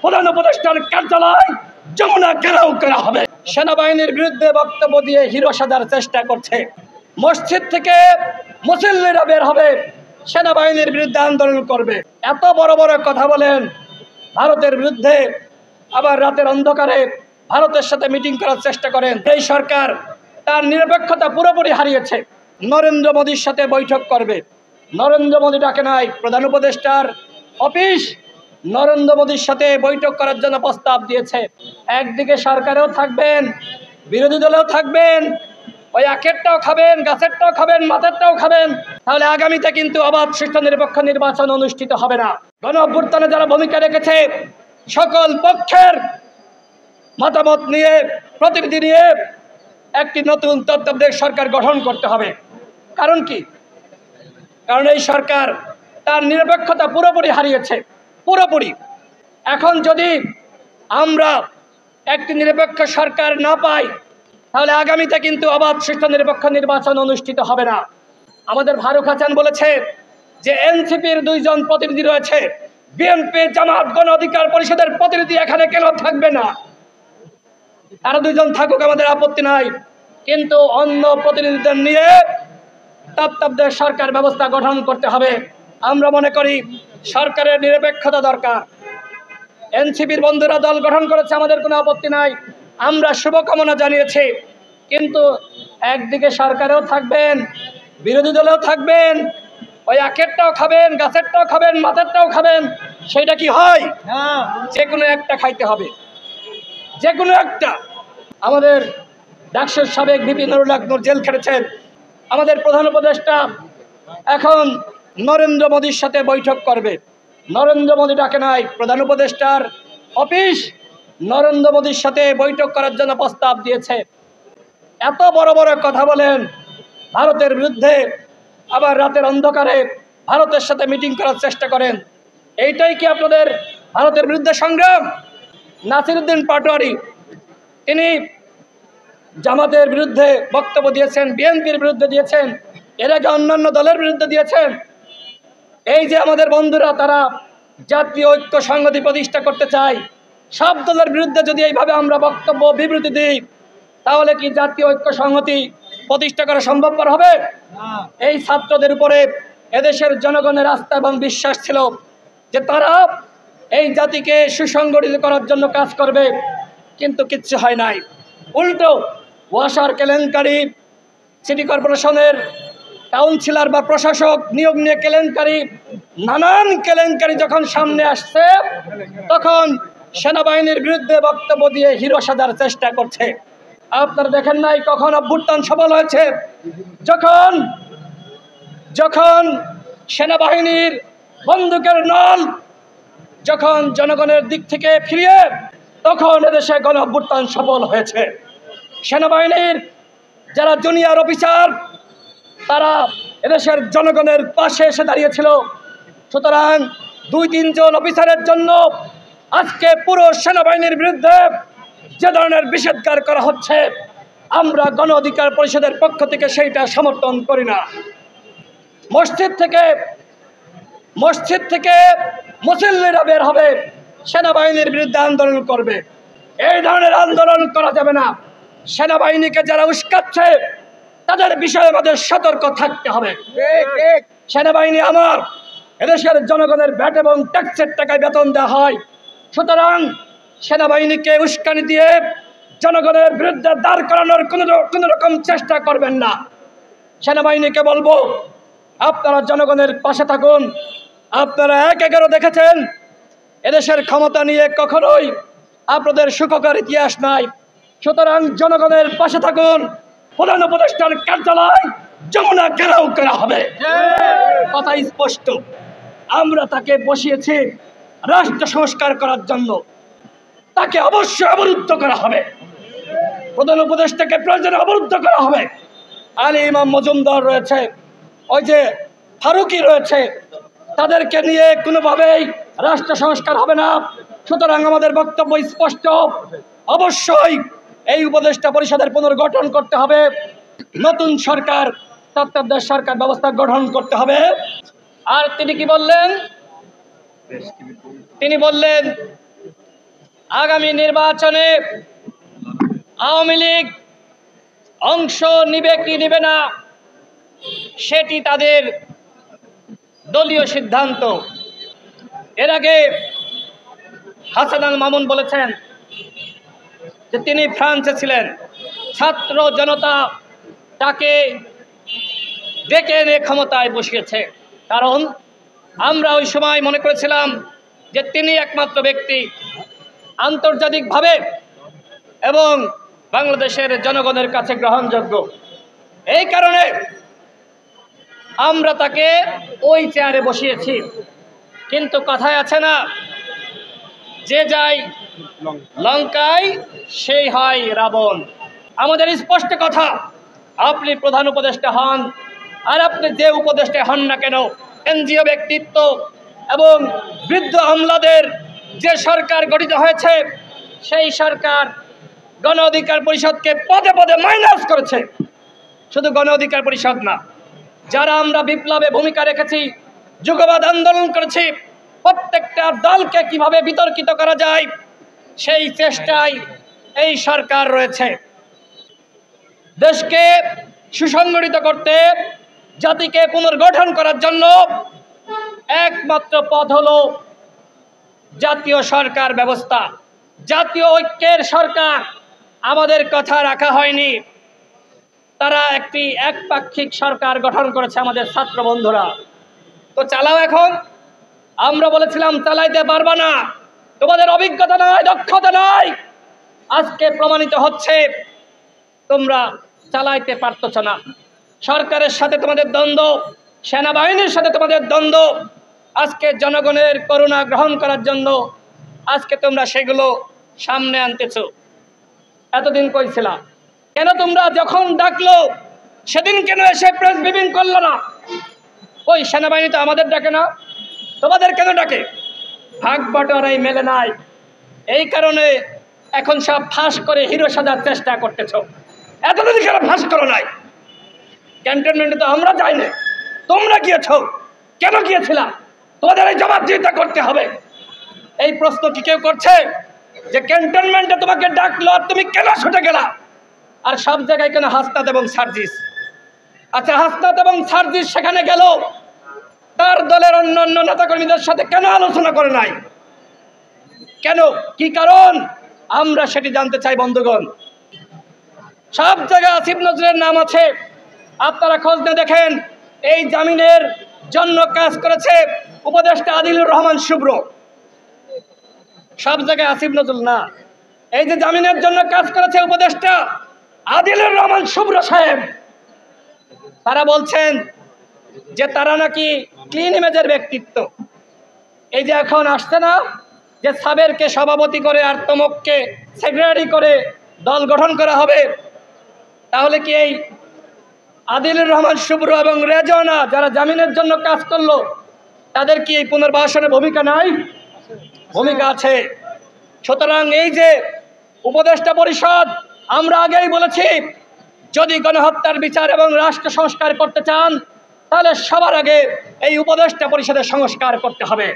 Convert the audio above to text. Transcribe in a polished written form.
প্রধান উপদেষ্টার কার্যালয় যমুনা ঘেরাও করা হবে। সেনাবাহিনীর বিরুদ্ধে বক্তব্য দিয়ে হিরো সাজার চেষ্টা করছে। মসজিদ থেকে মুসল্লিরা বের হবে, সেনাবাহিনীর বিরুদ্ধে আন্দোলন করবে। এত বড় বড় কথা বলেন ভারতের বিরুদ্ধে, আবার রাতের অন্ধকারে ভারতের সাথে মিটিং করার চেষ্টা করেন। এই সরকার তার নিরপেক্ষতা পুরোপুরি হারিয়েছে। নরেন্দ্র মোদীর সাথে বৈঠক করবে, নরেন্দ্র মোদী ডাকে নাই। প্রধান উপদেষ্টার অফিস নরেন্দ্র মোদীর সাথে বৈঠক করার জন্য প্রস্তাব দিয়েছে। একদিকে সরকারেও থাকবেন, বিরোধী দলেও থাকবেন, ওই আখেরটাও খাবেন, গাছেরটাও খাবেন, মাথারটাও খাবেন। তাহলে আগামীতে কিন্তু অবাধ সুষ্ঠু নিরপেক্ষ নির্বাচন অনুষ্ঠিত হবে না। গণ অভ্যুত্থানে যারা ভূমিকা রেখেছে সকল পক্ষের মতামত নিয়ে, প্রতিনিধি নিয়ে একটি নতুন তত্ত্বাবধায়ক সরকার গঠন করতে হবে। কারণ কি? কারণ এই সরকার তার নিরপেক্ষতা পুরোপুরি হারিয়েছে, পুরোপুরি। এখন যদি আমরা একটি নিরপেক্ষ সরকার না পাই, তাহলে আগামীতে কিন্তু অবাধ সুষ্ঠু নিরপেক্ষ নির্বাচন অনুষ্ঠিত হবে না। আমাদের ফারুক হাসান বলেছে যে এনসিপির 2 জন প্রতিনিধি রয়েছে, বিএনপি জামাত গণ অধিকার পরিষদের প্রতিনিধি এখানে কেন থাকবে না? আরো 2 জন থাকুক, আমাদের আপত্তি নাই, কিন্তু অন্য প্রতিনিধিদের নিয়ে তত্ত্বাবধায়ক সরকার ব্যবস্থা গঠন করতে হবে। আমরা মনে করি সরকারের নিরপেক্ষতা দরকার। এনসিপির বন্ধুরা দল গঠন করেছে, আমাদের কোনো আপত্তি নাই, আমরা শুভকামনা জানিয়েছি। কিন্তু একদিকে সরকারেও থাকবেন, বিরোধী দলেও থাকবেন, ওই আখেরটাও খাবেন, গাছেরটাও খাবেন, মাথারটাও খাবেন। সেটা কি হয়? যে কোনো একটা খাইতে হবে, যে কোনো একটা। আমাদের ডাকসুর সাবেক ভিপি নুরুল হক নূর জেল খেটেছেন। আমাদের প্রধান উপদেষ্টা এখন নরেন্দ্র মোদীর সাথে বৈঠক করবে, নরেন্দ্র মোদী ডাকে নাই। প্রধান উপদেষ্টার অফিস নরেন্দ্র মোদীর সাথে বৈঠক করার জন্য প্রস্তাব দিয়েছে। এত বড় বড় কথা বলেন ভারতের বিরুদ্ধে, আবার রাতের অন্ধকারে ভারতের সাথে মিটিং করার চেষ্টা করেন। এইটাই কি আপনাদের ভারতের বিরুদ্ধে সংগ্রাম? নাসিরউদ্দিন পাটোয়ারি তিনি জামাতের বিরুদ্ধে বক্তব্য দিয়েছেন, বিএনপির বিরুদ্ধে দিয়েছেন, এর আগে অন্যান্য দলের বিরুদ্ধে দিয়েছেন। এই যে আমাদের বন্ধুরা তারা জাতীয় ঐক্য সংহতি প্রতিষ্ঠা করতে চায়, সব দলের বিরুদ্ধে যদি এইভাবে আমরা বক্তব্য বিবৃতি দিই, তাহলে কি জাতীয় ঐক্য সংহতি প্রতিষ্ঠা করা সম্ভবপর হবে? এই ছাত্রদের উপরে এদেশের জনগণের আস্থা এবং বিশ্বাস ছিল যে তারা এই জাতিকে সুসংগঠিত করার জন্য কাজ করবে, কিন্তু কিচ্ছু হয় নাই। উল্টো ওয়াসার কেলেঙ্কারি, সিটি কর্পোরেশনের কাউন্সিলর বা প্রশাসক নিয়োগ নিয়ে কেলেঙ্কারি, নানান কেলেঙ্কারি যখন সামনে আসছে, তখন সেনাবাহিনীর বিরুদ্ধে বক্তব্য দিয়ে হিরো সাজার চেষ্টা করছে। আপনারা দেখেন নাই কখন অভ্যুত্থান সফল হয়েছে? যখন সেনাবাহিনীর বন্দুকের নল যখন জনগণের দিক থেকে ফিরিয়ে, তখন এদেশে গণ অভ্যুত্থান সফল হয়েছে। সেনাবাহিনীর যারা জুনিয়র অফিসার তারা এদেশের জনগণের পাশে এসে দাঁড়িয়েছিল। সুতরাং 2-3 জন অফিসারের জন্য আজকে পুরো সেনাবাহিনীর বিরুদ্ধে যে ধরনের বিষেধাজ্ঞা করা হচ্ছে, আমরা গণ অধিকার পরিষদের পক্ষ থেকে সেইটা সমর্থন করি না। মসজিদ থেকে মুসল্লিরা বের হবে, সেনাবাহিনীর বিরুদ্ধে আন্দোলন করবে। এই ধরনের আন্দোলন করা যাবে না। সেনাবাহিনীকে যারা উস্কাচ্ছে তাদের বিষয়ে আমাদের সতর্ক থাকতে হবে। সেনাবাহিনী আমার এদেশের জনগণের ভ্যাট এবং ট্যাক্সের টাকায় বেতন দেওয়া হয়। সুতরাং সেনাবাহিনীকে উস্কানি দিয়ে জনগণের বিরুদ্ধে দাঁড় করানোর কোনো রকম চেষ্টা করবেন না। সেনাবাহিনীকে বলবো, আপনারা জনগণের পাশে থাকুন। আপনারা 1-11 দেখেছেন, এদেশের ক্ষমতা নিয়ে কখনোই আপনাদের সুখকর ইতিহাস নাই। সুতরাং জনগণের পাশে থাকুন। প্রধান উপদেষ্টার কার্যালয় যমুনা ঘেরাও করা হবে, কথা স্পষ্ট। আমরা তাকে বসিয়েছি রাষ্ট্র সংস্কার করার জন্য, তাকে অবশ্যই অবরুদ্ধ করা হবে। প্রধান উপদেষ্টাকে প্রয়োজনে অবরুদ্ধ করা হবে। আলী ইমাম মজুমদার রয়েছে, ওই যে ফারুকি রয়েছে, তাদেরকে নিয়ে কোনোভাবেই রাষ্ট্র সংস্কার হবে না। সুতরাং আমাদের বক্তব্য স্পষ্ট, অবশ্যই এই উপদেষ্টা পরিষদের পুনর্গঠন করতে হবে। নতুন সরকার, তত্ত্বাবধায়ক সরকার ব্যবস্থা গঠন করতে হবে। আর তিনি কি বললেন? তিনি বললেন আগামী নির্বাচনে আওয়ামী লীগ অংশ নিবে কি নিবে না সেটি তাদের দলীয় সিদ্ধান্ত। এর আগে হাসান আল মামুন বলেছেন যে তিনি ফ্রান্সে ছিলেন, ছাত্র জনতা তাকে ডেকে এনে ক্ষমতায় বসিয়েছে, কারণ আমরা ওই সময় মনে করেছিলাম যে তিনি একমাত্র ব্যক্তি আন্তর্জাতিকভাবে এবং বাংলাদেশের জনগণের কাছে গ্রহণযোগ্য। এই কারণে আমরা তাকে ওই চেয়ারে বসিয়েছি। কিন্তু কথায় আছে না, যে যায় লঙ্কায় সেই হয় রাবণ। আমাদের স্পষ্ট কথা, আপনি প্রধান উপদেষ্টা হন আর আপনি যে উপদেষ্টা হন না কেন, এনজিও ব্যক্তিত্ব এবং বৃদ্ধ আমলাদের যে সরকার গঠিত হয়েছে সেই সরকার গণ অধিকার পরিষদকে পদে পদে মাইনাস করেছে। শুধু গণ অধিকার পরিষদ না, যারা আমরা বিপ্লবে ভূমিকা রেখেছি, যুগবাদ আন্দোলন করেছি, প্রত্যেকটা দলকে কিভাবে বিতর্কিত করা যায় সেই চেষ্টায় এই সরকার রয়েছে। দেশকে সুসংগঠিত করতে, জাতিকে পুনর্গঠন করার জন্য একমাত্র পথ হলো জাতীয় সরকার ব্যবস্থা, জাতীয় ঐক্যের সরকার। আমাদের কথা রাখা হয়নি, তারা একটি একপাক্ষিক সরকার গঠন করেছে আমাদের ছাত্র বন্ধুরা। তো চালাও এখন। আমরা বলেছিলাম চালাইতে পারবা না, তোমাদের অভিজ্ঞতা নাই, দক্ষতা নাই। আজকে প্রমাণিত হচ্ছে তোমরা চালাইতে পারতেছ না। সরকারের সাথে তোমাদের দ্বন্দ্ব, সেনাবাহিনীর সাথে তোমাদের দ্বন্দ্ব। আজকে জনগণের করুণা গ্রহণ করার জন্য আজকে তোমরা সেগুলো সামনে আনতেছ। এতদিন কইছিলাম কেন? তোমরা যখন ডাকলো সেদিন কেন এসে প্রেস ব্রিফিং করলো না? ওই সেনাবাহিনী তো আমাদের ডাকে না, তোমাদের কেন ডাকে? ভাগ বাটোয়ারাই মেলে নাই, এই কারণে এখন সব ফাঁস করে হিরো সাজার চেষ্টা করতেছ। এতদিন কেন ফাঁস করো নাই? ক্যান্টনমেন্টে তো আমরা যাইনি, তোমরা গিয়েছ, কেন গিয়েছিলাম? তোমাদের এই জবাবদিহিতা করতে হবে। এই প্রশ্ন কি কেউ করছে যে ক্যান্টনমেন্টে তোমাকে ডাকলো আর তুমি কেন ছুটে গেলা? আর সব জায়গায় কেন হাসনাত এবং সার্জিস? আচ্ছা, হাসনাত এবং সার্জিস সেখানে গেল, তার দলের অন্যান্য নেতাকর্মীদের সাথে কেন আলোচনা করে নাই? কেন, কি কারণ? আমরা সেটি জানতে চাই বন্ধুগণ। সব জায়গায় আসিফ নজরুলের নাম আছে, আপনারা খোঁজ নিয়ে দেখেন। এই জামিনের জন্য কাজ করেছে উপদেষ্টা আদিলুর রহমান শুভ্র, সব জায়গায় আসিফ নজরুল না। এই যে জামিনের জন্য কাজ করেছে উপদেষ্টা আদিলুর রহমান শুভ্র সাহেব, তারা বলছেন যে তারা নাকি ক্লিন ইমেজের ব্যক্তিত্ব। এই যে এখন আসছে না যে সাবেরকে সভাপতি করে আর তমককে সেক্রেটারি করে দল গঠন করা হবে, তাহলে কি এই আদিলুর রহমান শুভ্র এবং রেজওয়ানা যারা জামিনের জন্য কাজ করলো তাদের কি এই পুনর্বাসনের ভূমিকা নাই? ভূমিকা আছে। সুতরাং এই যে উপদেষ্টা পরিষদ, আমরা আগেই বলেছি যদি গণহত্যার বিচার এবং রাষ্ট্র সংস্কার করতে চান তাহলে সবার আগে এই উপদেষ্টা পরিষদের সংস্কার করতে হবে।